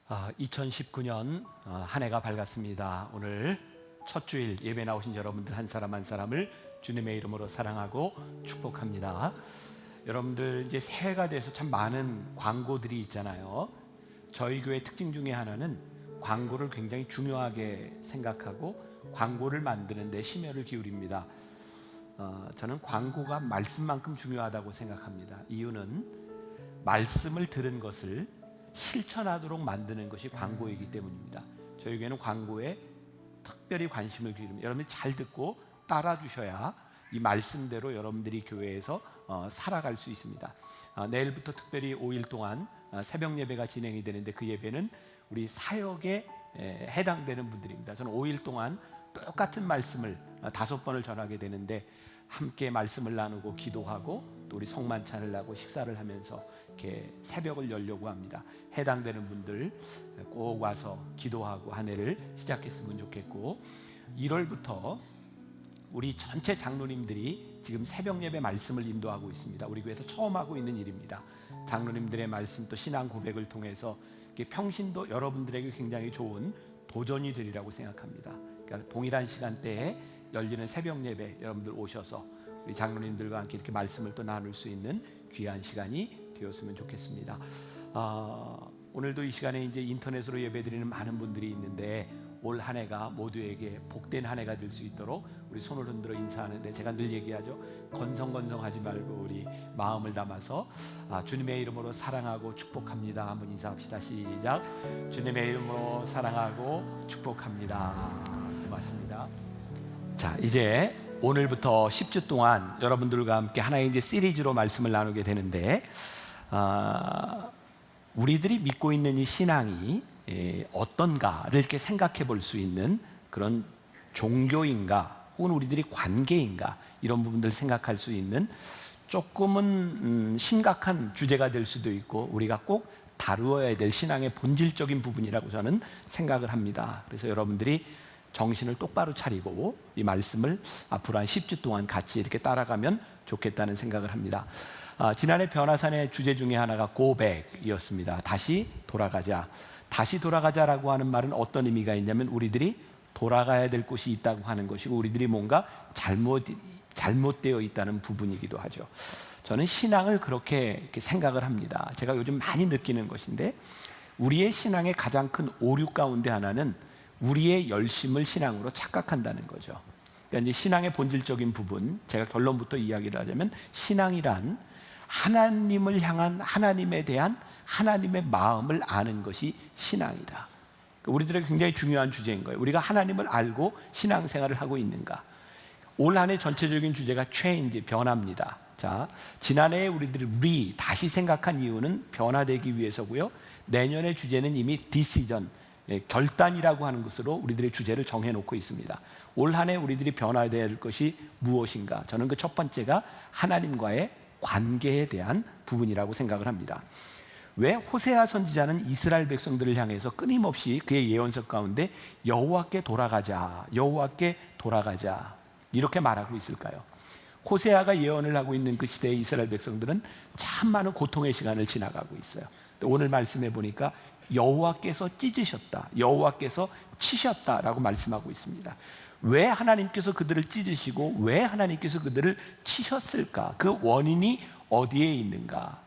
2019년 한 해가 밝았습니다. 오늘 첫 주일 예배 나오신 여러분들 한 사람 한 사람을 주님의 이름으로 사랑하고 축복합니다. 여러분들 이제 새해가 돼서 참 많은 광고들이 있잖아요. 저희 교회 특징 중에 하나는 광고를 굉장히 중요하게 생각하고 광고를 만드는 데 심혈을 기울입니다. 저는 광고가 말씀만큼 중요하다고 생각합니다. 이유는 말씀을 들은 것을 실천하도록 만드는 것이 광고이기 때문입니다. 저희 교회는 광고에 특별히 관심을 기울입니다. 여러분이 잘 듣고 따라 주셔야 이 말씀대로 여러분들이 교회에서 살아갈 수 있습니다. 내일부터 특별히 5일 동안 새벽 예배가 진행이 되는데 그 예배는 우리 사역에 해당되는 분들입니다. 저는 5일 동안 똑같은 말씀을 5번을 전하게 되는데 함께 말씀을 나누고 기도하고 또 우리 성만찬을 하고 식사를 하면서 이렇게 새벽을 열려고 합니다. 해당되는 분들 꼭 와서 기도하고 한 해를 시작했으면 좋겠고, 1월부터 우리 전체 장로님들이 지금 새벽 예배 말씀을 인도하고 있습니다. 우리 교회에서 처음 하고 있는 일입니다. 장로님들의 말씀 또 신앙 고백을 통해서 평신도 여러분들에게 굉장히 좋은 도전이 되리라고 생각합니다. 그러니까 동일한 시간대에 열리는 새벽 예배 여러분들 오셔서 우리 장로님들과 함께 이렇게 말씀을 또 나눌 수 있는 귀한 시간이 되었으면 좋겠습니다. 오늘도 이 시간에 이제 인터넷으로 예배드리는 많은 분들이 있는데 올 한 해가 모두에게 복된 한 해가 될 수 있도록 우리 손을 흔들어 인사하는데, 제가 늘 얘기하죠. 건성건성하지 말고 우리 마음을 담아서 주님의 이름으로 사랑하고 축복합니다. 한번 인사합시다. 시작. 주님의 이름으로 사랑하고 축복합니다. 고맙습니다. 자, 이제 오늘부터 10주 동안 여러분들과 함께 하나의 이제 시리즈로 말씀을 나누게 되는데, 우리들이 믿고 있는 이 신앙이 어떤가를 이렇게 생각해 볼 수 있는 그런 종교인가 혹은 우리들이 관계인가, 이런 부분들을 생각할 수 있는 조금은 심각한 주제가 될 수도 있고 우리가 꼭 다루어야 될 신앙의 본질적인 부분이라고 저는 생각을 합니다. 그래서 여러분들이 정신을 똑바로 차리고 이 말씀을 앞으로 한 10주 동안 같이 이렇게 따라가면 좋겠다는 생각을 합니다. 지난해 변화산의 주제 중에 하나가 고백이었습니다. 다시 돌아가자. 다시 돌아가자라고 하는 말은 어떤 의미가 있냐면 우리들이 돌아가야 될 곳이 있다고 하는 것이고 우리들이 뭔가 잘못되어 있다는 부분이기도 하죠. 저는 신앙을 그렇게 생각을 합니다. 제가 요즘 많이 느끼는 것인데, 우리의 신앙의 가장 큰 오류 가운데 하나는 우리의 열심을 신앙으로 착각한다는 거죠. 그러니까 이제 신앙의 본질적인 부분, 제가 결론부터 이야기를 하자면 신앙이란 하나님을 향한, 하나님에 대한 하나님의 마음을 아는 것이 신앙이다. 우리들에게 굉장히 중요한 주제인 거예요. 우리가 하나님을 알고 신앙생활을 하고 있는가. 올 한 해 전체적인 주제가 change, 변화입니다. 자, 지난해에 우리들이 다시 생각한 이유는 변화되기 위해서고요. 내년의 주제는 이미 decision, 결단이라고 하는 것으로 우리들의 주제를 정해놓고 있습니다. 올 한 해 우리들이 변화해야 될 것이 무엇인가. 저는 그 첫 번째가 하나님과의 관계에 대한 부분이라고 생각을 합니다. 왜 호세아 선지자는 이스라엘 백성들을 향해서 끊임없이 그의 예언서 가운데 여호와께 돌아가자, 여호와께 돌아가자 이렇게 말하고 있을까요? 호세아가 예언을 하고 있는 그 시대의 이스라엘 백성들은 참 많은 고통의 시간을 지나가고 있어요. 오늘 말씀해 보니까 여호와께서 찢으셨다, 여호와께서 치셨다라고 말씀하고 있습니다. 왜 하나님께서 그들을 찢으시고 왜 하나님께서 그들을 치셨을까? 그 원인이 어디에 있는가?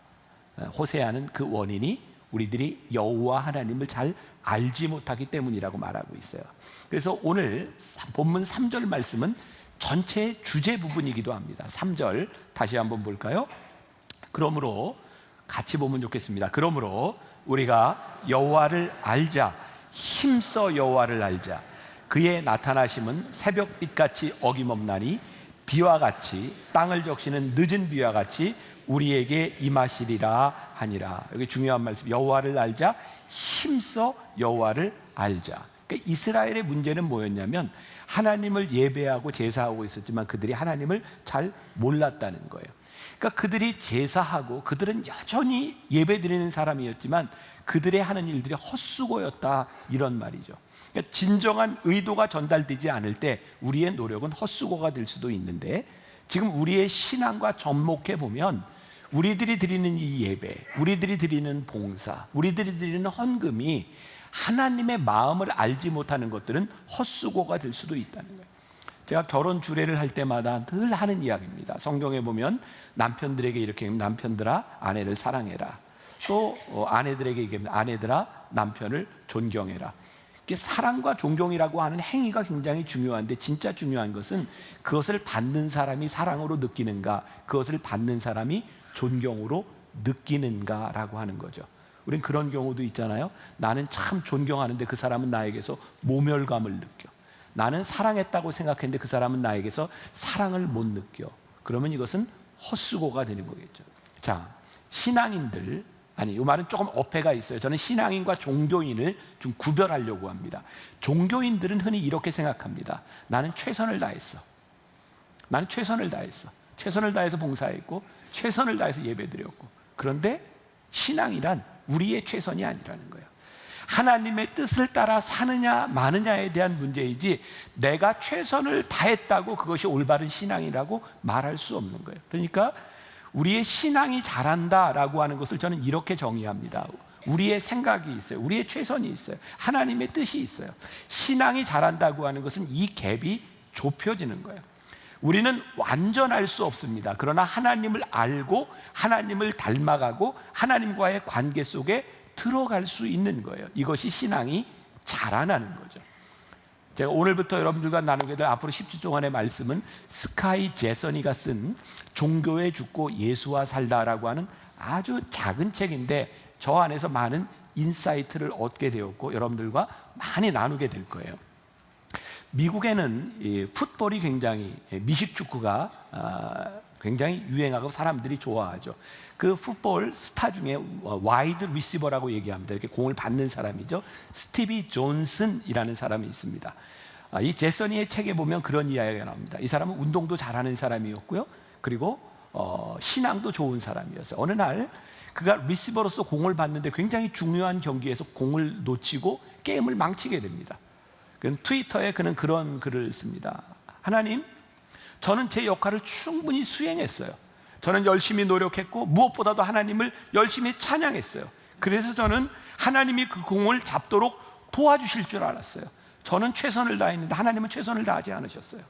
호세아는 그 원인이 우리들이 여호와 하나님을 잘 알지 못하기 때문이라고 말하고 있어요. 그래서 오늘 본문 3절 말씀은 전체의 주제 부분이기도 합니다. 3절 다시 한번 볼까요? 그러므로 같이 보면 좋겠습니다. 그러므로 우리가 여호와를 알자, 힘써 여호와를 알자. 그의 나타나심은 새벽빛같이 어김없나니 비와 같이 땅을 적시는 늦은 비와 같이 우리에게 임하시리라 하니라. 여기 중요한 말씀, 여호와를 알자, 힘써 여호와를 알자. 그러니까 이스라엘의 문제는 뭐였냐면 하나님을 예배하고 제사하고 있었지만 그들이 하나님을 잘 몰랐다는 거예요. 그러니까 그들이 제사하고 그들은 여전히 예배드리는 사람이었지만 그들의 하는 일들이 헛수고였다, 이런 말이죠. 그러니까 진정한 의도가 전달되지 않을 때 우리의 노력은 헛수고가 될 수도 있는데, 지금 우리의 신앙과 접목해 보면 우리들이 드리는 이 예배, 우리들이 드리는 봉사, 우리들이 드리는 헌금이 하나님의 마음을 알지 못하는 것들은 헛수고가 될 수도 있다는 거예요. 제가 결혼 주례를 할 때마다 늘 하는 이야기입니다. 성경에 보면 남편들에게 이렇게 얘기합니다. 남편들아 아내를 사랑해라. 또 아내들에게 얘기합니다. 아내들아 남편을 존경해라. 사랑과 존경이라고 하는 행위가 굉장히 중요한데, 진짜 중요한 것은 그것을 받는 사람이 사랑으로 느끼는가, 그것을 받는 사람이 존경으로 느끼는가라고 하는 거죠. 우린 그런 경우도 있잖아요. 나는 참 존경하는데 그 사람은 나에게서 모멸감을 느껴. 나는 사랑했다고 생각했는데 그 사람은 나에게서 사랑을 못 느껴. 그러면 이것은 헛수고가 되는 거겠죠. 자, 신앙인들, 아니, 이 말은 조금 어폐가 있어요. 저는 신앙인과 종교인을 좀 구별하려고 합니다. 종교인들은 흔히 이렇게 생각합니다. 나는 최선을 다했어. 나는 최선을 다했어. 최선을 다해서 봉사했고, 최선을 다해서 예배드렸고. 그런데 신앙이란 우리의 최선이 아니라는 거예요. 하나님의 뜻을 따라 사느냐 마느냐에 대한 문제이지, 내가 최선을 다했다고 그것이 올바른 신앙이라고 말할 수 없는 거예요. 그러니까 우리의 신앙이 잘한다라고 하는 것을 저는 이렇게 정의합니다. 우리의 생각이 있어요. 우리의 최선이 있어요. 하나님의 뜻이 있어요. 신앙이 잘한다고 하는 것은 이 갭이 좁혀지는 거예요. 우리는 완전할 수 없습니다. 그러나 하나님을 알고 하나님을 닮아가고 하나님과의 관계 속에 들어갈 수 있는 거예요. 이것이 신앙이 자라나는 거죠. 제가 오늘부터 여러분들과 나누게 될 앞으로 10주 동안의 말씀은 스카이 제서니가 쓴 종교에 죽고 예수와 살다라고 하는 아주 작은 책인데, 저 안에서 많은 인사이트를 얻게 되었고 여러분들과 많이 나누게 될 거예요. 미국에는 이 풋볼이 굉장히, 미식축구가 굉장히 유행하고 사람들이 좋아하죠. 그 풋볼 스타 중에 와이드 리시버라고 얘기합니다. 이렇게 공을 받는 사람이죠. 스티비 존슨이라는 사람이 있습니다. 이 제서니의 책에 보면 그런 이야기가 나옵니다. 이 사람은 운동도 잘하는 사람이었고요. 그리고 신앙도 좋은 사람이었어요. 어느 날 그가 리시버로서 공을 받는데 굉장히 중요한 경기에서 공을 놓치고 게임을 망치게 됩니다. 트위터에 그는 그런 글을 씁니다. 하나님, 저는 제 역할을 충분히 수행했어요. 저는 열심히 노력했고 무엇보다도 하나님을 열심히 찬양했어요. 그래서 저는 하나님이 그 공을 잡도록 도와주실 줄 알았어요. 저는 최선을 다했는데 하나님은 최선을 다하지 않으셨어요.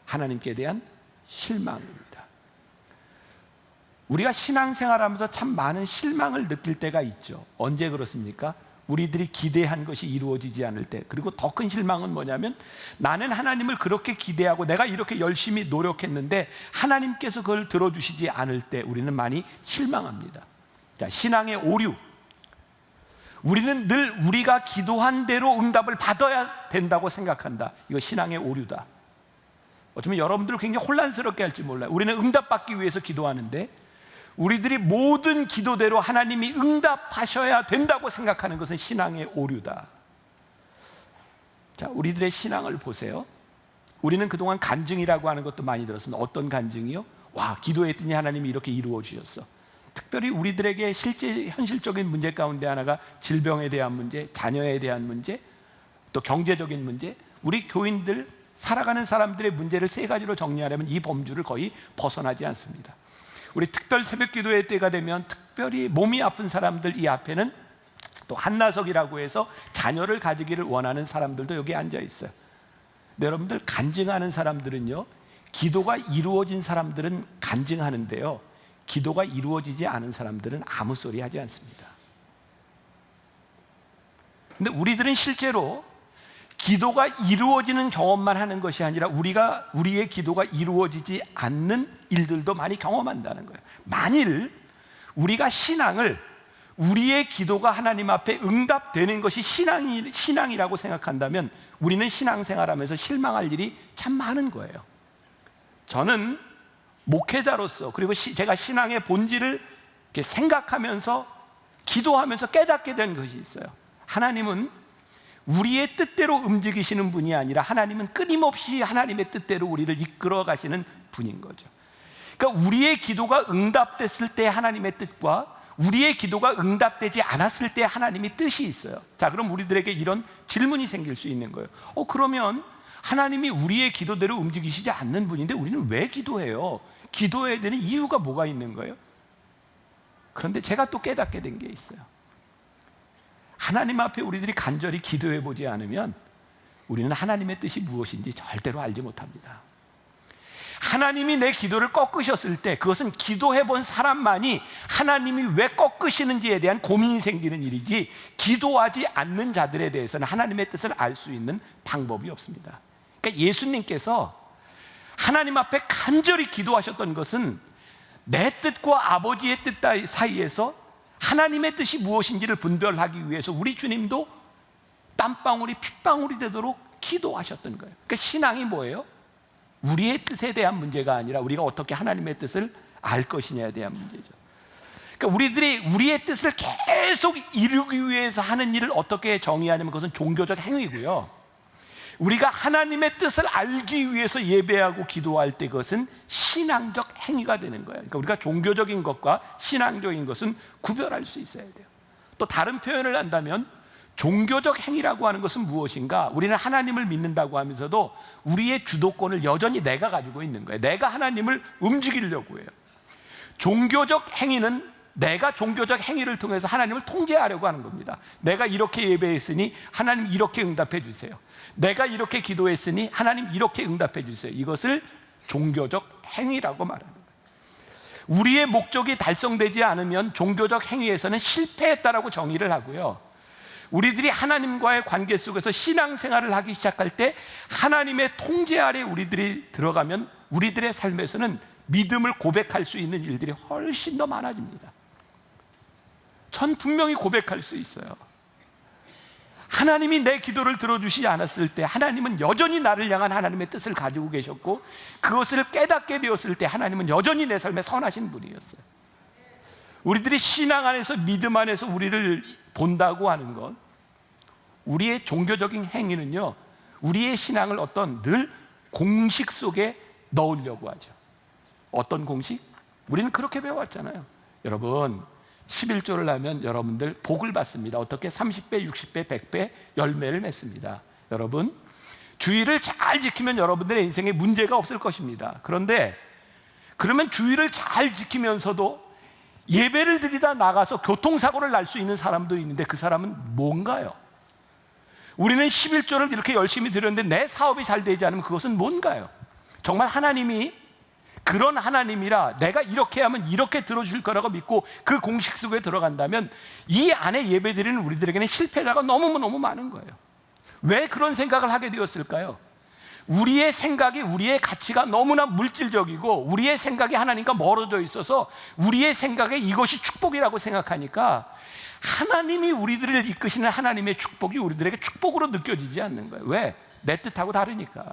하나님께 대한 실망입니다. 우리가 신앙생활하면서 참 많은 실망을 느낄 때가 있죠. 언제 그렇습니까? 우리들이 기대한 것이 이루어지지 않을 때. 그리고 더 큰 실망은 뭐냐면, 나는 하나님을 그렇게 기대하고 내가 이렇게 열심히 노력했는데 하나님께서 그걸 들어주시지 않을 때 우리는 많이 실망합니다. 자, 신앙의 오류. 우리는 늘 우리가 기도한 대로 응답을 받아야 된다고 생각한다. 이거 신앙의 오류다. 어쩌면 여러분들을 굉장히 혼란스럽게 할지 몰라요. 우리는 응답받기 위해서 기도하는데 우리들이 모든 기도대로 하나님이 응답하셔야 된다고 생각하는 것은 신앙의 오류다. 자, 우리들의 신앙을 보세요. 우리는 그동안 간증이라고 하는 것도 많이 들었습니다. 어떤 간증이요? 와, 기도했더니 하나님이 이렇게 이루어 주셨어. 특별히 우리들에게 실제 현실적인 문제 가운데 하나가 질병에 대한 문제, 자녀에 대한 문제, 또 경제적인 문제. 우리 교인들, 살아가는 사람들의 문제를 세 가지로 정리하려면 이 범주를 거의 벗어나지 않습니다. 우리 특별 새벽 기도회 때가 되면 특별히 몸이 아픈 사람들 이 앞에는 또 한나석이라고 해서 자녀를 가지기를 원하는 사람들도 여기 앉아 있어요. 근데 여러분들, 간증하는 사람들은요, 기도가 이루어진 사람들은 간증하는데요, 기도가 이루어지지 않은 사람들은 아무 소리 하지 않습니다. 근데 우리들은 실제로 기도가 이루어지는 경험만 하는 것이 아니라 우리의 기도가 이루어지지 않는 일들도 많이 경험한다는 거예요. 만일 우리가 신앙을, 우리의 기도가 하나님 앞에 응답되는 것이 신앙이라고 생각한다면 우리는 신앙생활하면서 실망할 일이 참 많은 거예요. 저는 목회자로서, 그리고 제가 신앙의 본질을 이렇게 생각하면서 기도하면서 깨닫게 된 것이 있어요. 하나님은 우리의 뜻대로 움직이시는 분이 아니라 하나님은 끊임없이 하나님의 뜻대로 우리를 이끌어 가시는 분인 거죠. 그러니까 우리의 기도가 응답됐을 때 하나님의 뜻과 우리의 기도가 응답되지 않았을 때 하나님의 뜻이 있어요. 자, 그럼 우리들에게 이런 질문이 생길 수 있는 거예요. 그러면 하나님이 우리의 기도대로 움직이시지 않는 분인데 우리는 왜 기도해요? 기도해야 되는 이유가 뭐가 있는 거예요? 그런데 제가 또 깨닫게 된 게 있어요. 하나님 앞에 우리들이 간절히 기도해 보지 않으면 우리는 하나님의 뜻이 무엇인지 절대로 알지 못합니다. 하나님이 내 기도를 꺾으셨을 때 그것은 기도해 본 사람만이 하나님이 왜 꺾으시는지에 대한 고민이 생기는 일이지, 기도하지 않는 자들에 대해서는 하나님의 뜻을 알 수 있는 방법이 없습니다. 그러니까 예수님께서 하나님 앞에 간절히 기도하셨던 것은 내 뜻과 아버지의 뜻 사이에서 하나님의 뜻이 무엇인지를 분별하기 위해서 우리 주님도 땀방울이 핏방울이 되도록 기도하셨던 거예요. 그러니까 신앙이 뭐예요? 우리의 뜻에 대한 문제가 아니라 우리가 어떻게 하나님의 뜻을 알 것이냐에 대한 문제죠. 그러니까 우리들이 우리의 뜻을 계속 이루기 위해서 하는 일을 어떻게 정의하냐면 그것은 종교적 행위고요. 우리가 하나님의 뜻을 알기 위해서 예배하고 기도할 때 그것은 신앙적 행위가 되는 거예요. 그러니까 우리가 종교적인 것과 신앙적인 것은 구별할 수 있어야 돼요. 또 다른 표현을 한다면 종교적 행위라고 하는 것은 무엇인가? 우리는 하나님을 믿는다고 하면서도 우리의 주도권을 여전히 내가 가지고 있는 거예요. 내가 하나님을 움직이려고 해요. 종교적 행위는 내가 종교적 행위를 통해서 하나님을 통제하려고 하는 겁니다. 내가 이렇게 예배했으니 하나님 이렇게 응답해 주세요. 내가 이렇게 기도했으니 하나님 이렇게 응답해 주세요. 이것을 종교적 행위라고 말하는 거예요. 우리의 목적이 달성되지 않으면 종교적 행위에서는 실패했다라고 정의를 하고요. 우리들이 하나님과의 관계 속에서 신앙생활을 하기 시작할 때 하나님의 통제 아래 우리들이 들어가면 우리들의 삶에서는 믿음을 고백할 수 있는 일들이 훨씬 더 많아집니다. 전 분명히 고백할 수 있어요. 하나님이 내 기도를 들어주시지 않았을 때 하나님은 여전히 나를 향한 하나님의 뜻을 가지고 계셨고, 그것을 깨닫게 되었을 때 하나님은 여전히 내 삶에 선하신 분이었어요. 우리들이 신앙 안에서, 믿음 안에서 우리를 본다고 하는 것, 우리의 종교적인 행위는요, 우리의 신앙을 어떤 늘 공식 속에 넣으려고 하죠. 어떤 공식? 우리는 그렇게 배워왔잖아요. 여러분, 11조를 하면 여러분들 복을 받습니다. 어떻게? 30배, 60배, 100배 열매를 맺습니다. 여러분, 주의를 잘 지키면 여러분들의 인생에 문제가 없을 것입니다. 그런데 그러면 주의를 잘 지키면서도 예배를 드리다 나가서 교통사고를 날 수 있는 사람도 있는데 그 사람은 뭔가요? 우리는 11조를 이렇게 열심히 드렸는데 내 사업이 잘 되지 않으면 그것은 뭔가요? 정말 하나님이 그런 하나님이라 내가 이렇게 하면 이렇게 들어줄 거라고 믿고 그 공식 속에 들어간다면 이 안에 예배드리는 우리들에게는 실패자가 너무너무 많은 거예요. 왜 그런 생각을 하게 되었을까요? 우리의 생각이, 우리의 가치가 너무나 물질적이고 우리의 생각이 하나님과 멀어져 있어서 우리의 생각에 이것이 축복이라고 생각하니까 하나님이 우리들을 이끄시는 하나님의 축복이 우리들에게 축복으로 느껴지지 않는 거예요. 왜? 내 뜻하고 다르니까.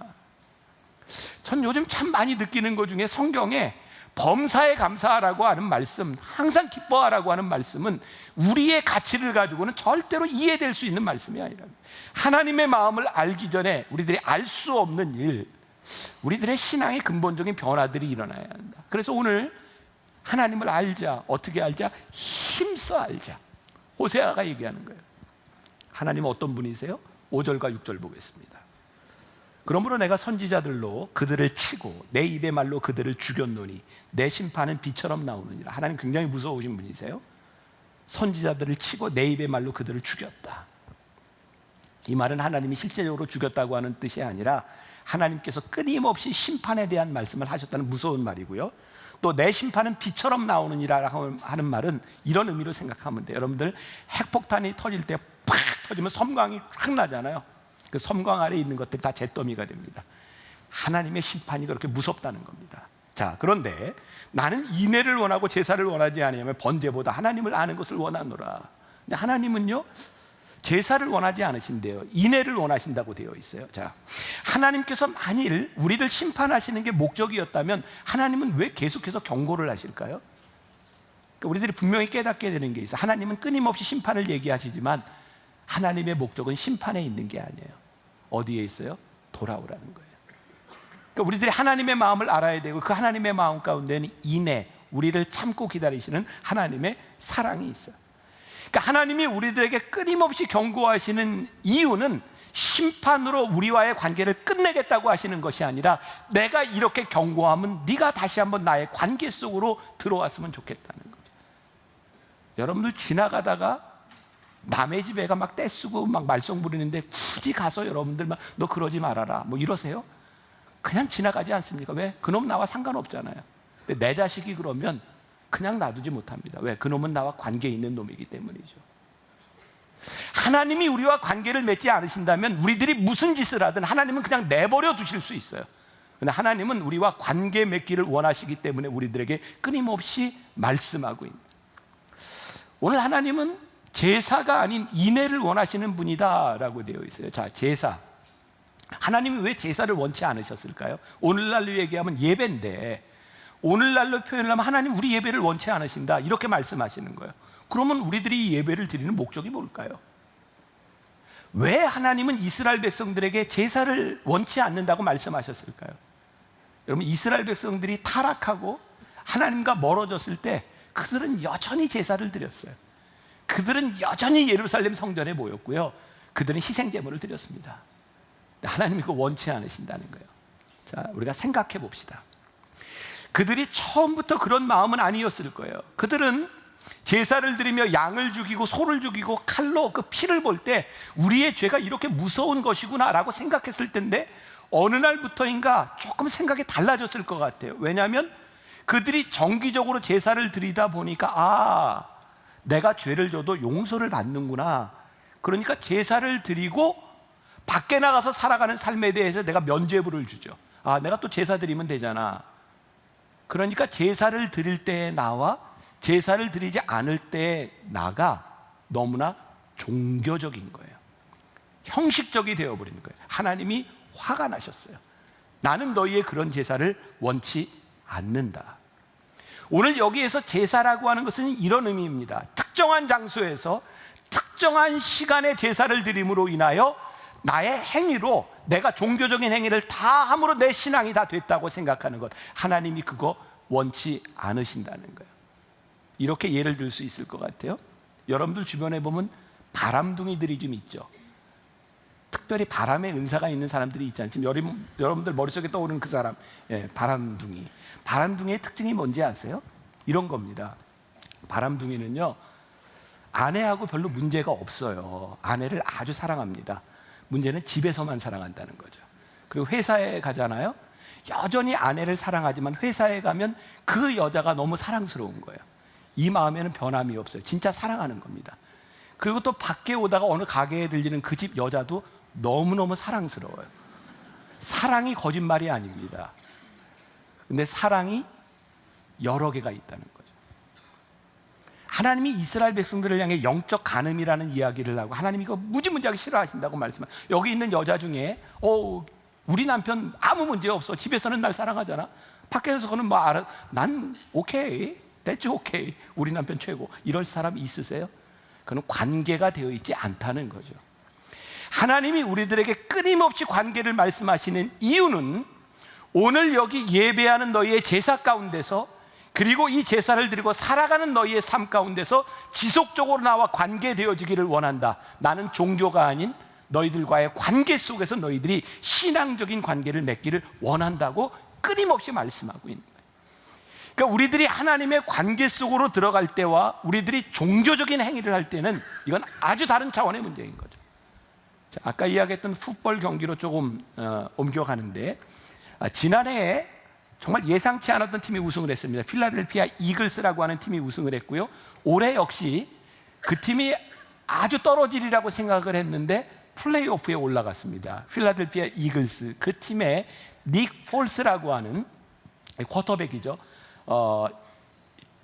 전 요즘 참 많이 느끼는 것 중에 성경에 범사에 감사하라고 하는 말씀, 항상 기뻐하라고 하는 말씀은 우리의 가치를 가지고는 절대로 이해될 수 있는 말씀이 아니라 하나님의 마음을 알기 전에 우리들이 알 수 없는 일, 우리들의 신앙의 근본적인 변화들이 일어나야 한다. 그래서 오늘 하나님을 알자. 어떻게 알자? 힘써 알자. 호세아가 얘기하는 거예요. 하나님은 어떤 분이세요? 5절과 6절 보겠습니다. 그러므로 내가 선지자들로 그들을 치고 내 입의 말로 그들을 죽였노니 내 심판은 비처럼 나오느니라. 하나님 굉장히 무서우신 분이세요. 선지자들을 치고 내 입의 말로 그들을 죽였다. 이 말은 하나님이 실제적으로 죽였다고 하는 뜻이 아니라 하나님께서 끊임없이 심판에 대한 말씀을 하셨다는 무서운 말이고요. 또 내 심판은 비처럼 나오느니라 하는 말은 이런 의미로 생각하면 돼요. 여러분들 핵폭탄이 터질 때 팍 터지면 섬광이 확 나잖아요. 그 섬광 아래에 있는 것들이 다 잿더미가 됩니다. 하나님의 심판이 그렇게 무섭다는 겁니다. 자, 그런데 나는 인애를 원하고 제사를 원하지 아니하며 번제보다 하나님을 아는 것을 원하노라. 근데 하나님은요, 제사를 원하지 않으신대요. 인애를 원하신다고 되어 있어요. 자, 하나님께서 만일 우리를 심판하시는 게 목적이었다면 하나님은 왜 계속해서 경고를 하실까요? 그러니까 우리들이 분명히 깨닫게 되는 게 있어요. 하나님은 끊임없이 심판을 얘기하시지만 하나님의 목적은 심판에 있는 게 아니에요. 어디에 있어요? 돌아오라는 거예요. 그러니까 우리들이 하나님의 마음을 알아야 되고 그 하나님의 마음 가운데는 인애, 우리를 참고 기다리시는 하나님의 사랑이 있어요. 그러니까 하나님이 우리들에게 끊임없이 경고하시는 이유는 심판으로 우리와의 관계를 끝내겠다고 하시는 것이 아니라 내가 이렇게 경고하면 네가 다시 한번 나의 관계 속으로 들어왔으면 좋겠다는 거죠. 여러분들 지나가다가 남의 집 애가 막 떼쓰고 막 말썽 부리는데 굳이 가서 여러분들 막 너 그러지 말아라 뭐 이러세요? 그냥 지나가지 않습니까? 왜? 그놈 나와 상관없잖아요. 근데 내 자식이 그러면 그냥 놔두지 못합니다. 왜? 그놈은 나와 관계 있는 놈이기 때문이죠. 하나님이 우리와 관계를 맺지 않으신다면 우리들이 무슨 짓을 하든 하나님은 그냥 내버려 두실 수 있어요. 근데 하나님은 우리와 관계 맺기를 원하시기 때문에 우리들에게 끊임없이 말씀하고 있는, 오늘 하나님은 제사가 아닌 인애를 원하시는 분이다라고 되어 있어요. 자, 제사. 하나님이 왜 제사를 원치 않으셨을까요? 오늘날로 얘기하면 예배인데, 오늘날로 표현을 하면 하나님 우리 예배를 원치 않으신다 이렇게 말씀하시는 거예요. 그러면 우리들이 이 예배를 드리는 목적이 뭘까요? 왜 하나님은 이스라엘 백성들에게 제사를 원치 않는다고 말씀하셨을까요? 여러분, 이스라엘 백성들이 타락하고 하나님과 멀어졌을 때 그들은 여전히 제사를 드렸어요. 그들은 여전히 예루살렘 성전에 모였고요, 그들은 희생제물을 드렸습니다. 하나님이 그거 원치 않으신다는 거예요. 자, 우리가 생각해 봅시다. 그들이 처음부터 그런 마음은 아니었을 거예요. 그들은 제사를 드리며 양을 죽이고 소를 죽이고 칼로 그 피를 볼 때 우리의 죄가 이렇게 무서운 것이구나 라고 생각했을 텐데, 어느 날부터인가 조금 생각이 달라졌을 것 같아요. 왜냐하면 그들이 정기적으로 제사를 드리다 보니까 내가 죄를 져도 용서를 받는구나. 그러니까 제사를 드리고 밖에 나가서 살아가는 삶에 대해서 내가 면죄부를 주죠. 내가 또 제사 드리면 되잖아. 그러니까 제사를 드릴 때의 나와 제사를 드리지 않을 때의 나가 너무나 종교적인 거예요. 형식적이 되어버리는 거예요. 하나님이 화가 나셨어요. 나는 너희의 그런 제사를 원치 않는다. 오늘 여기에서 제사라고 하는 것은 이런 의미입니다. 특정한 장소에서 특정한 시간에 제사를 드림으로 인하여 나의 행위로, 내가 종교적인 행위를 다 함으로 내 신앙이 다 됐다고 생각하는 것, 하나님이 그거 원치 않으신다는 거예요. 이렇게 예를 들 수 있을 것 같아요. 여러분들 주변에 보면 바람둥이들이 좀 있죠. 특별히 바람의 은사가 있는 사람들이 있지 않지만 여러분들 머릿속에 떠오르는 그 사람, 바람둥이. 바람둥이의 특징이 뭔지 아세요? 이런 겁니다. 바람둥이는요, 아내하고 별로 문제가 없어요. 아내를 아주 사랑합니다. 문제는 집에서만 사랑한다는 거죠. 그리고 회사에 가잖아요. 여전히 아내를 사랑하지만 회사에 가면 그 여자가 너무 사랑스러운 거예요. 이 마음에는 변함이 없어요. 진짜 사랑하는 겁니다. 그리고 또 밖에 오다가 어느 가게에 들리는 그 집 여자도 너무너무 사랑스러워요. 사랑이 거짓말이 아닙니다. 근데 사랑이 여러 개가 있다는 거죠. 하나님이 이스라엘 백성들을 향해 영적 간음이라는 이야기를 하고, 하나님이 이거 무지무지하게 싫어하신다고 말씀하세요. 여기 있는 여자 중에 우리 남편 아무 문제 없어, 집에서는 날 사랑하잖아, 밖에서는 난 오케이, that's okay, 우리 남편 최고, 이럴 사람 있으세요? 그건 관계가 되어 있지 않다는 거죠. 하나님이 우리들에게 끊임없이 관계를 말씀하시는 이유는 오늘 여기 예배하는 너희의 제사 가운데서, 그리고 이 제사를 드리고 살아가는 너희의 삶 가운데서 지속적으로 나와 관계되어지기를 원한다. 나는 종교가 아닌 너희들과의 관계 속에서 너희들이 신앙적인 관계를 맺기를 원한다고 끊임없이 말씀하고 있는 거예요. 그러니까 우리들이 하나님의 관계 속으로 들어갈 때와 우리들이 종교적인 행위를 할 때는 이건 아주 다른 차원의 문제인 거죠. 자, 아까 이야기했던 풋볼 경기로 조금 옮겨가는데, 지난해에 정말 예상치 않았던 팀이 우승을 했습니다. 필라델피아 이글스라고 하는 팀이 우승을 했고요. 올해 역시 그 팀이 아주 떨어지리라고 생각을 했는데 플레이오프에 올라갔습니다. 필라델피아 이글스, 그 팀의 닉 폴스라고 하는 쿼터백이죠.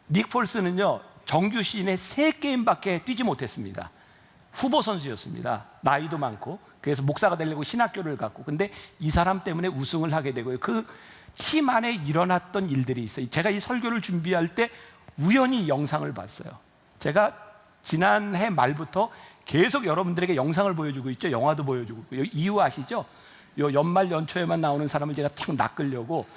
닉 폴스는요, 정규 시즌에 3게임밖에 뛰지 못했습니다. 후보 선수였습니다. 나이도 많고, 그래서 목사가 되려고 신학교를 갔고, 근데 이 사람 때문에 우승을 하게 되고요. 그 팀 안에 일어났던 일들이 있어요. 제가 이 설교를 준비할 때 우연히 영상을 봤어요. 제가 지난해 말부터 계속 여러분들에게 영상을 보여주고 있죠. 영화도 보여주고 있고. 이유 아시죠? 요 연말 연초에만 나오는 사람을 제가 참 낚으려고,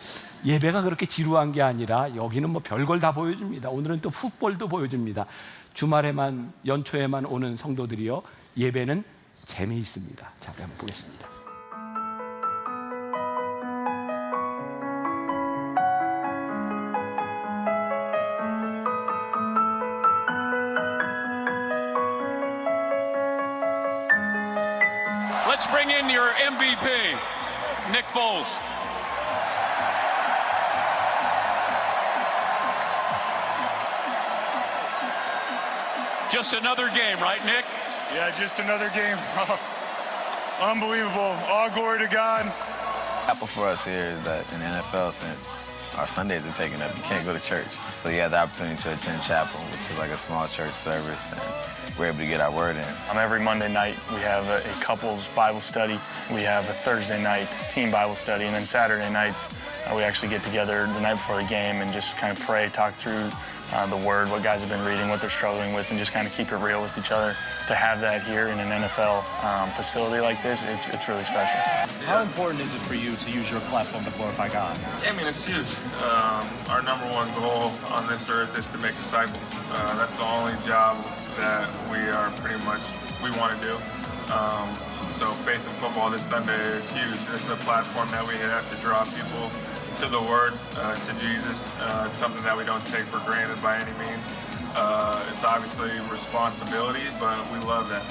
예배가 그렇게 지루한 게 아니라 여기는 뭐 별걸 다 보여줍니다. 오늘은 또 풋볼도 보여줍니다. 주말에만, 연초에만 오는 성도들이요, 예배는 재미있습니다. 자, 우리 한번 보겠습니다. bring in your MVP, Nick Foles. Just another game, right, Nick? Yeah, just another game. Unbelievable. All glory to God. Apple for us here is that in the NFL, since our Sundays are taken up, you can't go to church. So you have the opportunity to attend chapel, which is like a small church service, and we're able to get our word in. Every Monday night, we have a couples Bible study. We have a Thursday night team Bible study, and then Saturday nights, we actually get together the night before the game and just kind of pray, talk through the word, what guys have been reading, what they're struggling with, and just kind of keep it real with each other. To have that here in an NFL facility like this, it's really special. How important is it for you to use your platform to glorify God? I mean, it's huge. Our number one goal on this earth is to make disciples. That's the only job that we want to do. So Faith in Football this Sunday is huge. It's a platform that we have to draw people to the Word, to Jesus. It's something that we don't take for granted by any means. It's obviously responsibility, but we love that.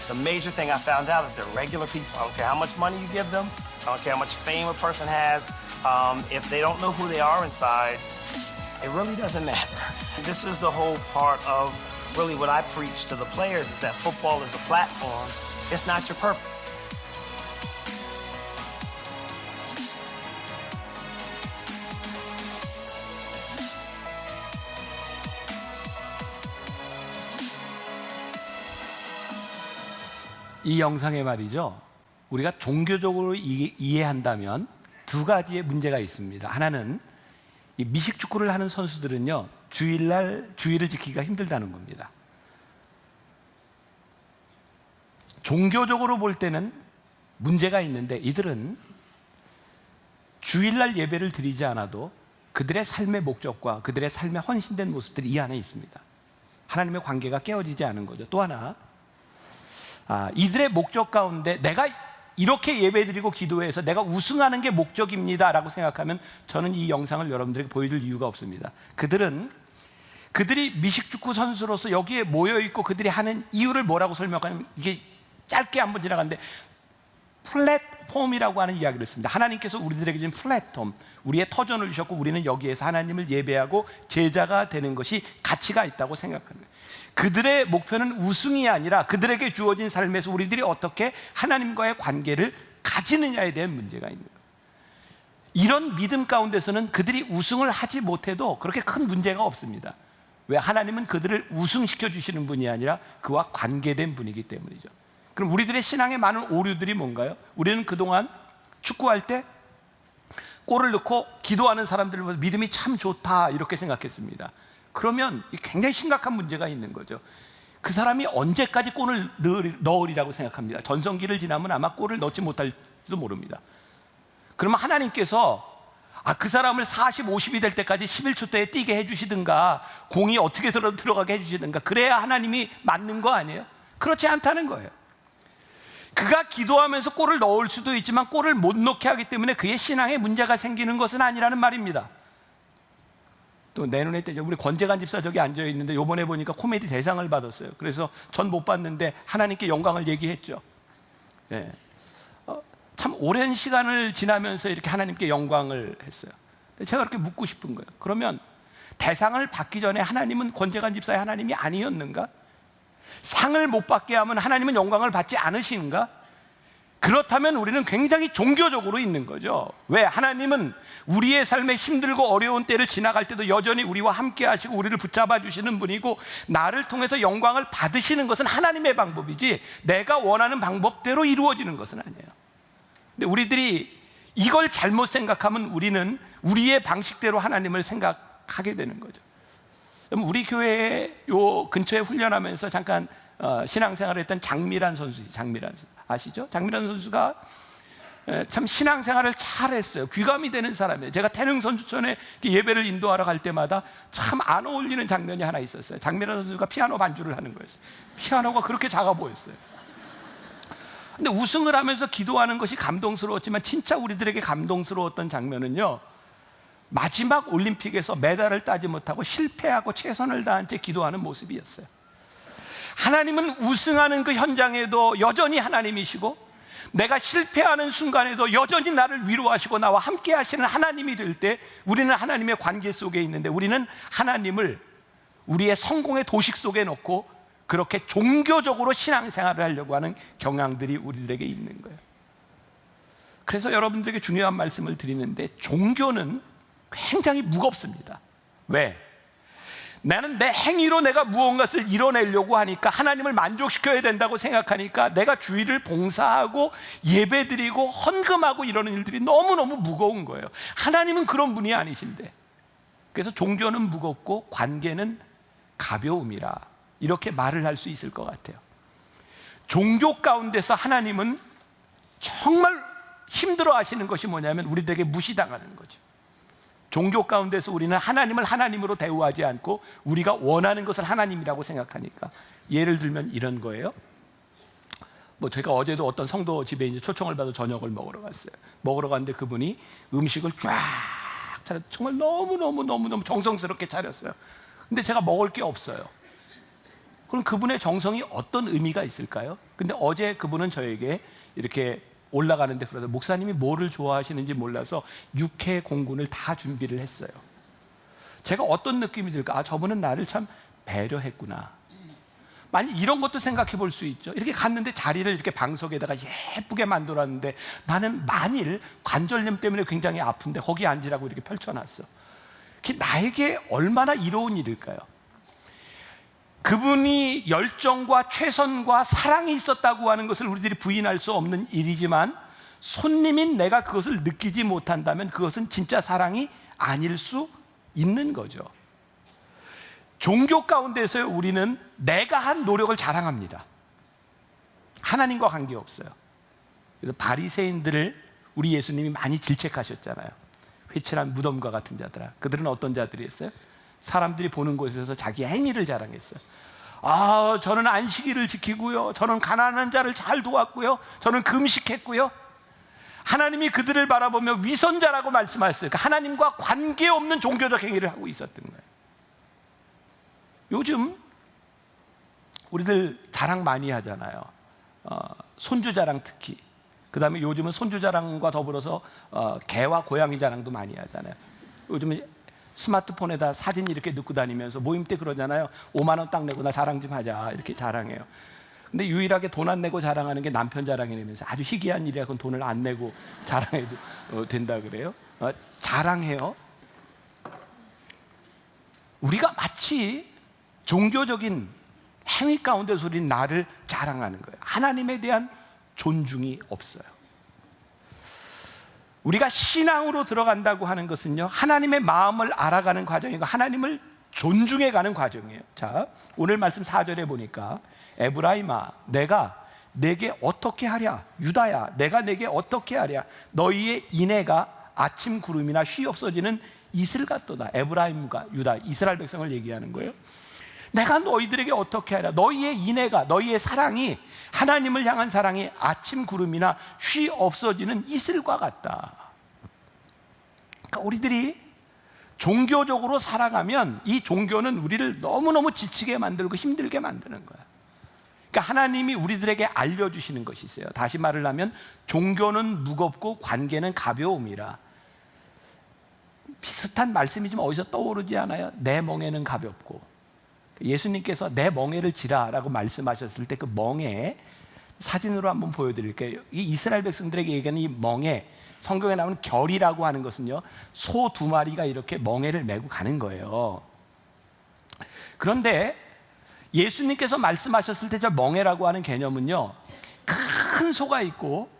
The major thing I found out is they're regular people. I don't care how much money you give them. I don't care how much fame a person has. If they don't know who they are inside, it really doesn't matter. This is the whole part of really what I preach to the players is that football is a platform. It's not your purpose. 이 영상에 말이죠. 우리가 종교적으로 이해한다면 두 가지의 문제가 있습니다. 하나는 이 미식 축구를 하는 선수들은요, 주일날 주의를 지키기가 힘들다는 겁니다. 종교적으로 볼 때는 문제가 있는데 이들은 주일날 예배를 드리지 않아도 그들의 삶의 목적과 그들의 삶에 헌신된 모습들이 이 안에 있습니다. 하나님의 관계가 깨어지지 않은 거죠. 또 하나, 이들의 목적 가운데 내가 이렇게 예배드리고 기도해서 내가 우승하는 게 목적입니다 라고 생각하면 저는 이 영상을 여러분들에게 보여줄 이유가 없습니다. 그들이 미식축구 선수로서 여기에 모여있고 그들이 하는 이유를 뭐라고 설명하냐면 이게 짧게 한번 지나갔는데 플랫폼이라고 하는 이야기를 했습니다. 하나님께서 우리들에게 준 플랫폼, 우리의 터전을 주셨고 우리는 여기에서 하나님을 예배하고 제자가 되는 것이 가치가 있다고 생각하는 거예요. 그들의 목표는 우승이 아니라 그들에게 주어진 삶에서 우리들이 어떻게 하나님과의 관계를 가지느냐에 대한 문제가 있는 거예요. 이런 믿음 가운데서는 그들이 우승을 하지 못해도 그렇게 큰 문제가 없습니다. 왜? 하나님은 그들을 우승시켜 주시는 분이 아니라 그와 관계된 분이기 때문이죠. 그럼 우리들의 신앙에 많은 오류들이 뭔가요? 우리는 그동안 축구할 때 골을 넣고 기도하는 사람들을 보면서 믿음이 참 좋다 이렇게 생각했습니다. 그러면 굉장히 심각한 문제가 있는 거죠. 그 사람이 언제까지 골을 넣으리라고 생각합니다. 전성기를 지나면 아마 골을 넣지 못할지도 모릅니다. 그러면 하나님께서 그 사람을 40, 50이 될 때까지 11초 때 뛰게 해주시든가 공이 어떻게 들어가게 해주시든가 그래야 하나님이 맞는 거 아니에요? 그렇지 않다는 거예요. 그가 기도하면서 골을 넣을 수도 있지만 골을 못 넣게 하기 때문에 그의 신앙에 문제가 생기는 것은 아니라는 말입니다. 또 내 눈에 띄죠. 우리 권재관 집사 저기 앉아 있는데 요번에 보니까 코미디 대상을 받았어요. 그래서 전 못 받는데 하나님께 영광을 얘기했죠. 예. 참 오랜 시간을 지나면서 이렇게 하나님께 영광을 했어요. 제가 그렇게 묻고 싶은 거예요. 그러면 대상을 받기 전에 하나님은 권재관 집사의 하나님이 아니었는가? 상을 못 받게 하면 하나님은 영광을 받지 않으신가? 그렇다면 우리는 굉장히 종교적으로 있는 거죠. 왜? 하나님은 우리의 삶에 힘들고 어려운 때를 지나갈 때도 여전히 우리와 함께 하시고 우리를 붙잡아 주시는 분이고 나를 통해서 영광을 받으시는 것은 하나님의 방법이지 내가 원하는 방법대로 이루어지는 것은 아니에요. 근데 우리들이 이걸 잘못 생각하면 우리는 우리의 방식대로 하나님을 생각하게 되는 거죠. 우리 교회에 요 근처에 훈련하면서 잠깐 신앙생활을 했던 장미란 선수 아시죠? 장미란 선수가 참 신앙생활을 잘했어요. 귀감이 되는 사람이에요. 제가 태릉 선수촌에 예배를 인도하러 갈 때마다 참 안 어울리는 장면이 하나 있었어요. 장미란 선수가 피아노 반주를 하는 거였어요. 피아노가 그렇게 작아 보였어요. 근데 우승을 하면서 기도하는 것이 감동스러웠지만 진짜 우리들에게 감동스러웠던 장면은요, 마지막 올림픽에서 메달을 따지 못하고 실패하고 최선을 다한 채 기도하는 모습이었어요. 하나님은 우승하는 그 현장에도 여전히 하나님이시고, 내가 실패하는 순간에도 여전히 나를 위로하시고 나와 함께 하시는 하나님이 될 때 우리는 하나님의 관계 속에 있는데, 우리는 하나님을 우리의 성공의 도식 속에 넣고 그렇게 종교적으로 신앙생활을 하려고 하는 경향들이 우리들에게 있는 거예요. 그래서 여러분들에게 중요한 말씀을 드리는데, 종교는 굉장히 무겁습니다. 왜? 나는 내 행위로 내가 무언가를 이뤄내려고 하니까, 하나님을 만족시켜야 된다고 생각하니까 내가 주일을 봉사하고 예배드리고 헌금하고 이러는 일들이 너무너무 무거운 거예요. 하나님은 그런 분이 아니신데. 그래서 종교는 무겁고 관계는 가벼움이라, 이렇게 말을 할 수 있을 것 같아요. 종교 가운데서 하나님은 정말 힘들어 하시는 것이 뭐냐면 우리들에게 무시당하는 거죠. 종교 가운데서 우리는 하나님을 하나님으로 대우하지 않고 우리가 원하는 것을 하나님이라고 생각하니까, 예를 들면 이런 거예요. 제가 어제도 어떤 성도 집에 이제 초청을 받아 저녁을 먹으러 갔어요. 먹으러 갔는데 그분이 음식을 쫙 차려, 정말 너무 정성스럽게 차렸어요. 근데 제가 먹을 게 없어요. 그럼 그분의 정성이 어떤 의미가 있을까요? 근데 어제 그분은 저에게 이렇게 올라가는데 그러다 목사님이 뭐를 좋아하시는지 몰라서 육회 공군을 다 준비를 했어요. 제가 어떤 느낌이 들까? 저분은 나를 참 배려했구나. 만약 이런 것도 생각해 볼 수 있죠. 이렇게 갔는데 자리를 이렇게 방석에다가 예쁘게 만들었는데, 나는 만일 관절염 때문에 굉장히 아픈데 거기 앉으라고 이렇게 펼쳐놨어. 그게 나에게 얼마나 이로운 일일까요? 그분이 열정과 최선과 사랑이 있었다고 하는 것을 우리들이 부인할 수 없는 일이지만, 손님인 내가 그것을 느끼지 못한다면 그것은 진짜 사랑이 아닐 수 있는 거죠. 종교 가운데서 우리는 내가 한 노력을 자랑합니다. 하나님과 관계없어요. 그래서 바리새인들을 우리 예수님이 많이 질책하셨잖아요. 회칠한 무덤과 같은 자들아. 그들은 어떤 자들이었어요? 사람들이 보는 곳에서 자기 행위를 자랑했어요. 저는 안식일을 지키고요, 저는 가난한 자를 잘 도왔고요, 저는 금식했고요. 하나님이 그들을 바라보며 위선자라고 말씀하셨어요. 그러니까 하나님과 관계없는 종교적 행위를 하고 있었던 거예요. 요즘 우리들 자랑 많이 하잖아요. 손주 자랑 특히. 그 다음에 요즘은 손주 자랑과 더불어서 개와 고양이 자랑도 많이 하잖아요. 요즘은 스마트폰에다 사진 이렇게 넣고 다니면서 모임 때 그러잖아요. 5만 원 딱 내고 나 자랑 좀 하자, 이렇게 자랑해요. 근데 유일하게 돈 안 내고 자랑하는 게 남편 자랑이라면서 아주 희귀한 일이야. 그건 돈을 안 내고 자랑해도 된다 그래요. 자랑해요. 우리가 마치 종교적인 행위 가운데서 우리는 나를 자랑하는 거예요. 하나님에 대한 존중이 없어요. 우리가 신앙으로 들어간다고 하는 것은요, 하나님의 마음을 알아가는 과정이고 하나님을 존중해가는 과정이에요. 자, 오늘 말씀 4절에 보니까, 에브라임아 내가 내게 어떻게 하랴, 유다야 내가 내게 어떻게 하랴, 너희의 인애가 아침 구름이나 쉬 없어지는 이슬 같도다. 에브라임과 유다, 이스라엘 백성을 얘기하는 거예요. 내가 너희들에게 어떻게 하랴, 너희의 인애가, 너희의 사랑이, 하나님을 향한 사랑이 아침 구름이나 쉬 없어지는 이슬과 같다. 그러니까 우리들이 종교적으로 살아가면 이 종교는 우리를 너무너무 지치게 만들고 힘들게 만드는 거야. 그러니까 하나님이 우리들에게 알려주시는 것이 있어요. 다시 말을 하면 종교는 무겁고 관계는 가벼움이라. 비슷한 말씀이 좀 어디서 떠오르지 않아요? 내 멍에는 가볍고. 예수님께서 내 멍에를 지라라고 말씀하셨을 때 그 멍에, 사진으로 한번 보여드릴게요. 이 이스라엘 백성들에게 얘기하는 이 멍에, 성경에 나오는 결이라고 하는 것은요, 소 2마리가 이렇게 멍에를 메고 가는 거예요. 그런데 예수님께서 말씀하셨을 때 저 멍에라고 하는 개념은요, 큰 소가 있고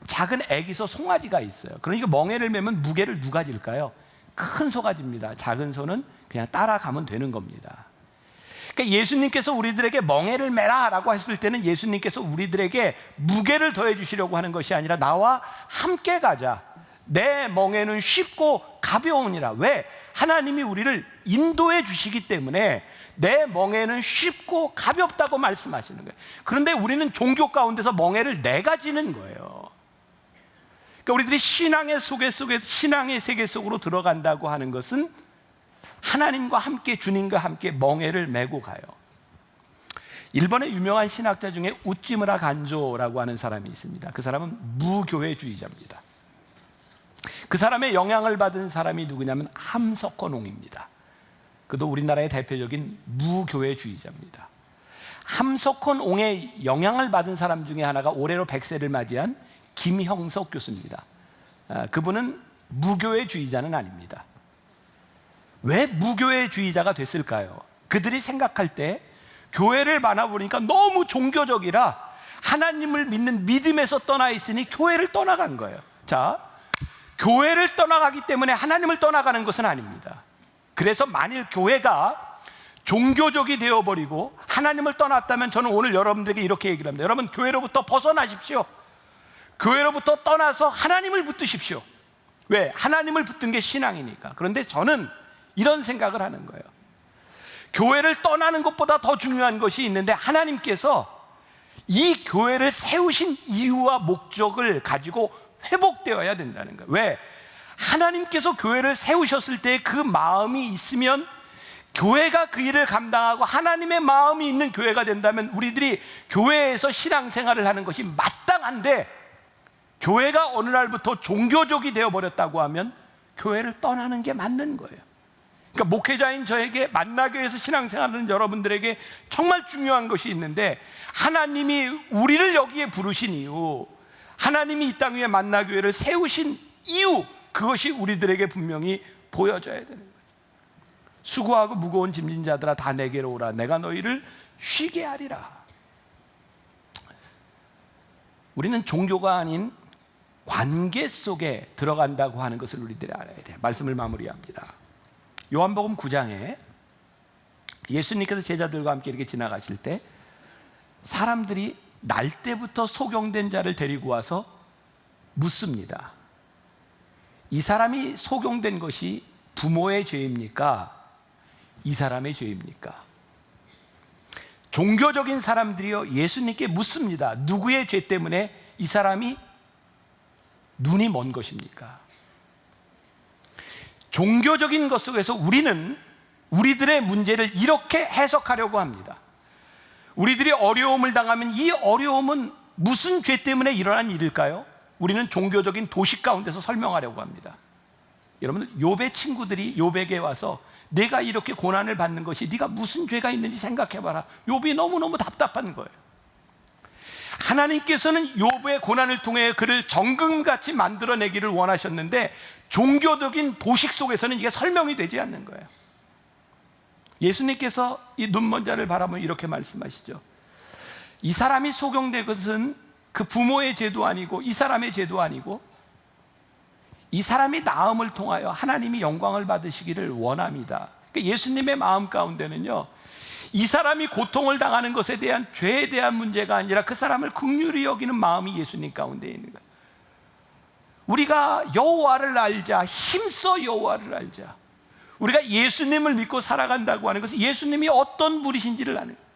작은 애기소 송아지가 있어요. 그러니까 멍에를 메면 무게를 누가 질까요? 큰 소가 집니다. 작은 소는 그냥 따라가면 되는 겁니다. 그러니까 예수님께서 우리들에게 멍에를 메라 라고 했을 때는 예수님께서 우리들에게 무게를 더해 주시려고 하는 것이 아니라 나와 함께 가자, 내 멍에는 쉽고 가벼우니라. 왜? 하나님이 우리를 인도해 주시기 때문에 내 멍에는 쉽고 가볍다고 말씀하시는 거예요. 그런데 우리는 종교 가운데서 멍에를 내가 지는 거예요. 그러니까 우리들이 신앙의 속에 신앙의 세계 속으로 들어간다고 하는 것은 하나님과 함께, 주님과 함께 멍에를 메고 가요. 일본의 유명한 신학자 중에 우찌무라 간조라고 하는 사람이 있습니다. 그 사람은 무교회주의자입니다. 그 사람의 영향을 받은 사람이 누구냐면 함석헌옹입니다. 그도 우리나라의 대표적인 무교회주의자입니다. 함석헌옹의 영향을 받은 사람 중에 하나가 올해로 100세를 맞이한 김형석 교수입니다. 그분은 무교회주의자는 아닙니다. 왜 무교회주의자가 됐을까요? 그들이 생각할 때 교회를 만나보니까 너무 종교적이라 하나님을 믿는 믿음에서 떠나 있으니 교회를 떠나간 거예요. 자, 교회를 떠나가기 때문에 하나님을 떠나가는 것은 아닙니다. 그래서 만일 교회가 종교적이 되어버리고 하나님을 떠났다면 저는 오늘 여러분들에게 이렇게 얘기를 합니다. 여러분, 교회로부터 벗어나십시오. 교회로부터 떠나서 하나님을 붙드십시오. 왜? 하나님을 붙든 게 신앙이니까. 그런데 저는 이런 생각을 하는 거예요. 교회를 떠나는 것보다 더 중요한 것이 있는데 하나님께서 이 교회를 세우신 이유와 목적을 가지고 회복되어야 된다는 거예요. 왜? 하나님께서 교회를 세우셨을 때 그 마음이 있으면 교회가 그 일을 감당하고 하나님의 마음이 있는 교회가 된다면 우리들이 교회에서 신앙생활을 하는 것이 마땅한데, 교회가 어느 날부터 종교적이 되어버렸다고 하면 교회를 떠나는 게 맞는 거예요. 그러니까 목회자인 저에게, 만나교회에서 신앙생활하는 여러분들에게 정말 중요한 것이 있는데, 하나님이 우리를 여기에 부르신 이유, 하나님이 이 땅 위에 만나교회를 세우신 이유, 그것이 우리들에게 분명히 보여져야 되는 거예요. 수고하고 무거운 짐진 자들아 다 내게로 오라, 내가 너희를 쉬게 하리라. 우리는 종교가 아닌 관계 속에 들어간다고 하는 것을 우리들이 알아야 돼요. 말씀을 마무리합니다. 요한복음 9장에 예수님께서 제자들과 함께 이렇게 지나가실 때 사람들이 날 때부터 소경된 자를 데리고 와서 묻습니다. 이 사람이 소경된 것이 부모의 죄입니까? 이 사람의 죄입니까? 종교적인 사람들이요, 예수님께 묻습니다. 누구의 죄 때문에 이 사람이 눈이 먼 것입니까? 종교적인 것 속에서 우리는 우리들의 문제를 이렇게 해석하려고 합니다. 우리들이 어려움을 당하면 이 어려움은 무슨 죄 때문에 일어난 일일까요? 우리는 종교적인 도식 가운데서 설명하려고 합니다. 여러분, 욥의 친구들이 욥에게 와서 내가 이렇게 고난을 받는 것이 네가 무슨 죄가 있는지 생각해봐라. 욥이 너무너무 답답한 거예요. 하나님께서는 욥의 고난을 통해 그를 정금같이 만들어내기를 원하셨는데 종교적인 도식 속에서는 이게 설명이 되지 않는 거예요. 예수님께서 이 눈먼 자를 바라보며 이렇게 말씀하시죠. 이 사람이 소경된 것은 그 부모의 죄도 아니고 이 사람의 죄도 아니고 이 사람이 나음을 통하여 하나님이 영광을 받으시기를 원합니다. 그러니까 예수님의 마음 가운데는요, 이 사람이 고통을 당하는 것에 대한 죄에 대한 문제가 아니라 그 사람을 긍휼히 여기는 마음이 예수님 가운데 있는 거예요. 우리가 여호와를 알자, 힘써 여호와를 알자. 우리가 예수님을 믿고 살아간다고 하는 것은 예수님이 어떤 분이신지를 아는 거예요.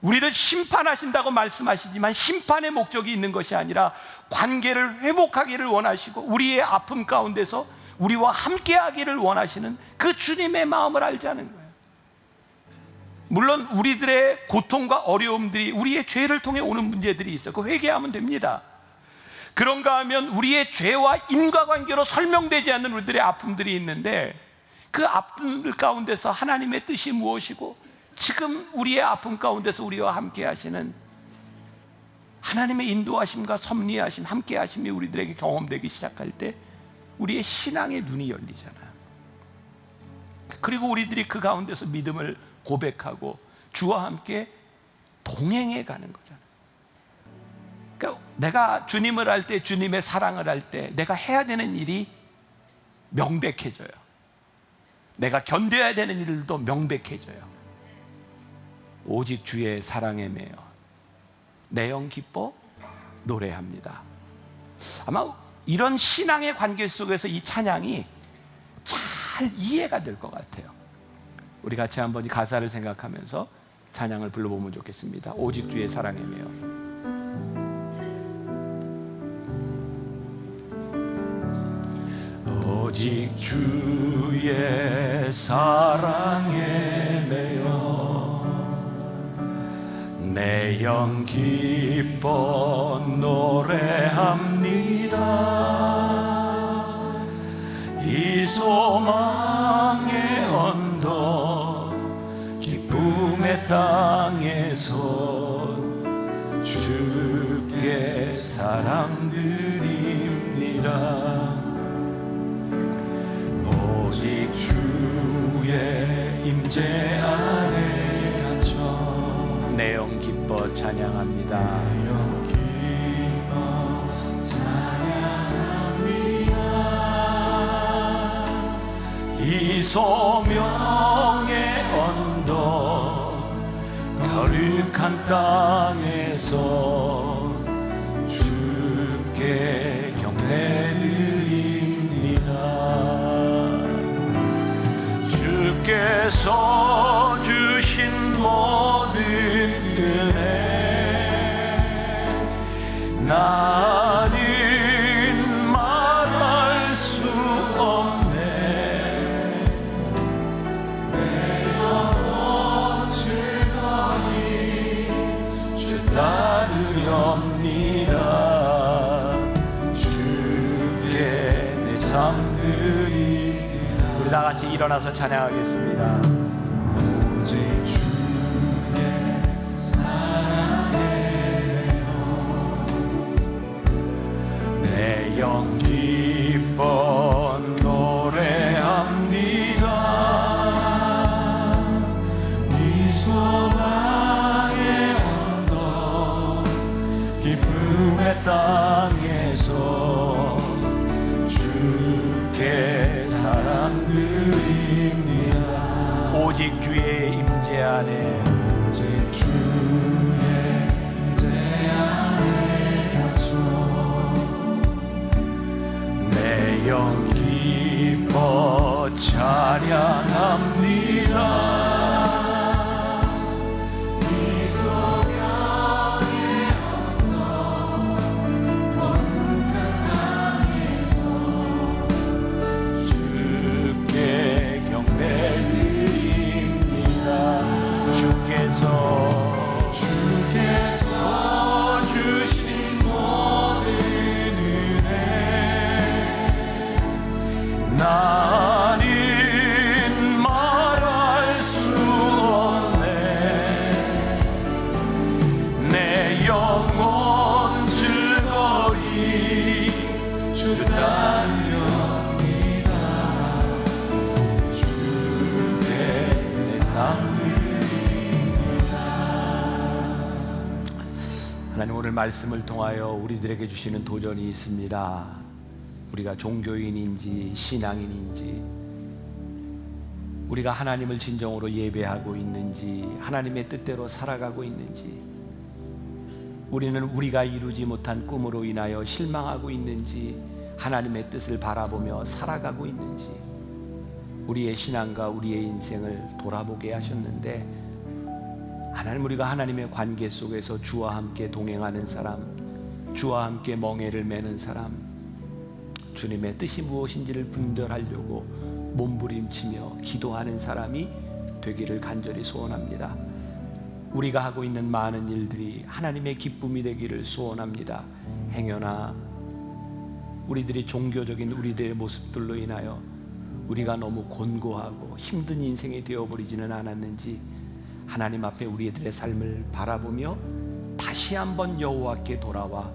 우리를 심판하신다고 말씀하시지만 심판의 목적이 있는 것이 아니라 관계를 회복하기를 원하시고 우리의 아픔 가운데서 우리와 함께하기를 원하시는 그 주님의 마음을 알자는 거예요. 물론 우리들의 고통과 어려움들이 우리의 죄를 통해 오는 문제들이 있어. 그 회개하면 됩니다. 그런가 하면 우리의 죄와 인과관계로 설명되지 않는 우리들의 아픔들이 있는데 그 아픔 가운데서 하나님의 뜻이 무엇이고 지금 우리의 아픔 가운데서 우리와 함께 하시는 하나님의 인도하심과 섭리하심, 함께 하심이 우리들에게 경험되기 시작할 때 우리의 신앙의 눈이 열리잖아요. 그리고 우리들이 그 가운데서 믿음을 고백하고 주와 함께 동행해 가는 거잖아요. 그러니까 내가 주님을 알 때, 주님의 사랑을 알 때 내가 해야 되는 일이 명백해져요. 내가 견뎌야 되는 일들도 명백해져요. 오직 주의 사랑에 매여 내 영 기뻐 노래합니다. 아마 이런 신앙의 관계 속에서 이 찬양이 잘 이해가 될 것 같아요. 우리 같이 한번 이 가사를 생각하면서 찬양을 불러보면 좋겠습니다. 오직 주의 사랑에 매여. 오직 주의 사랑에 매여 내 영 기뻐 노래합니다. 이 소망의 언덕 기쁨의 땅에서 주께 사랑드립니다. 오직 주의 임재 아래 갇혀 내 영 기뻐 찬양합니다. 내 영 기뻐 찬양합니다. 이 소명의 언덕 거룩한 땅에서 주께 경배드립니다. 주께서 주신 모든 은혜 나는 말할 수 없네. 내 영혼 즐거이 주 따르렵니다. 주께 내 삶 드리리라. 우리 다 같이 일어나서 찬양하겠습니다. 오직 주의 사랑해요. 내 영 기뻐 노래합니다. 이 소망의 언덕 기쁨의 땅에서 주께 사랑드립니다. 오직 주의 임재 안에 오직 주의 임재 안에 갇혀 내 영 기뻐 찬양합니다. 이 소명의 언덕 거룩한 땅에서 주께 경배드립니다. 주께서 주신 모든 은혜 나는 말할 수 없네. 내 영혼 즐거이 주 따르렵니다. 주께 내 삶 드립니다. 하나님, 오늘 말씀을 통하여 우리들에게 주시는 도전이 있습니다. 우리가 종교인인지 신앙인인지, 우리가 하나님을 진정으로 예배하고 있는지, 하나님의 뜻대로 살아가고 있는지, 우리는 우리가 이루지 못한 꿈으로 인하여 실망하고 있는지, 하나님의 뜻을 바라보며 살아가고 있는지, 우리의 신앙과 우리의 인생을 돌아보게 하셨는데, 하나님, 우리가 하나님의 관계 속에서 주와 함께 동행하는 사람, 주와 함께 멍에를 매는 사람, 주님의 뜻이 무엇인지를 분별하려고 몸부림치며 기도하는 사람이 되기를 간절히 소원합니다. 우리가 하고 있는 많은 일들이 하나님의 기쁨이 되기를 소원합니다. 행여나 우리들이 종교적인 우리들의 모습들로 인하여 우리가 너무 곤고하고 힘든 인생이 되어버리지는 않았는지, 하나님 앞에 우리들의 삶을 바라보며 다시 한번 여호와께 돌아와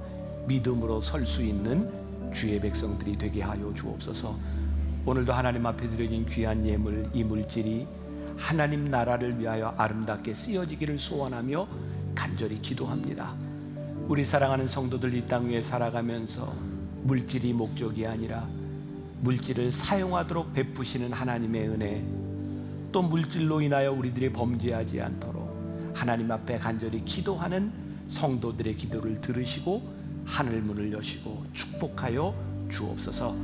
믿음으로 설 수 있는 주의 백성들이 되게 하여 주옵소서. 오늘도 하나님 앞에 드려진 귀한 예물, 이 물질이 하나님 나라를 위하여 아름답게 쓰여지기를 소원하며 간절히 기도합니다. 우리 사랑하는 성도들, 이 땅 위에 살아가면서 물질이 목적이 아니라 물질을 사용하도록 베푸시는 하나님의 은혜, 또 물질로 인하여 우리들이 범죄하지 않도록 하나님 앞에 간절히 기도하는 성도들의 기도를 들으시고 하늘문을 여시고 축복하여 주옵소서.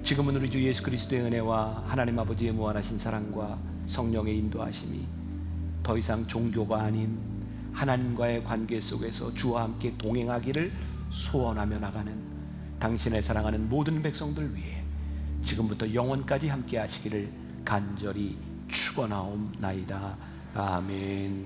지금은 우리 주 예수 그리스도의 은혜와 하나님 아버지의 무한하신 사랑과 성령의 인도하심이 더 이상 종교가 아닌 하나님과의 관계 속에서 주와 함께 동행하기를 소원하며 나가는 당신의 사랑하는 모든 백성들 위해 지금부터 영원까지 함께 하시기를 간절히 축원하옵나이다. 아멘.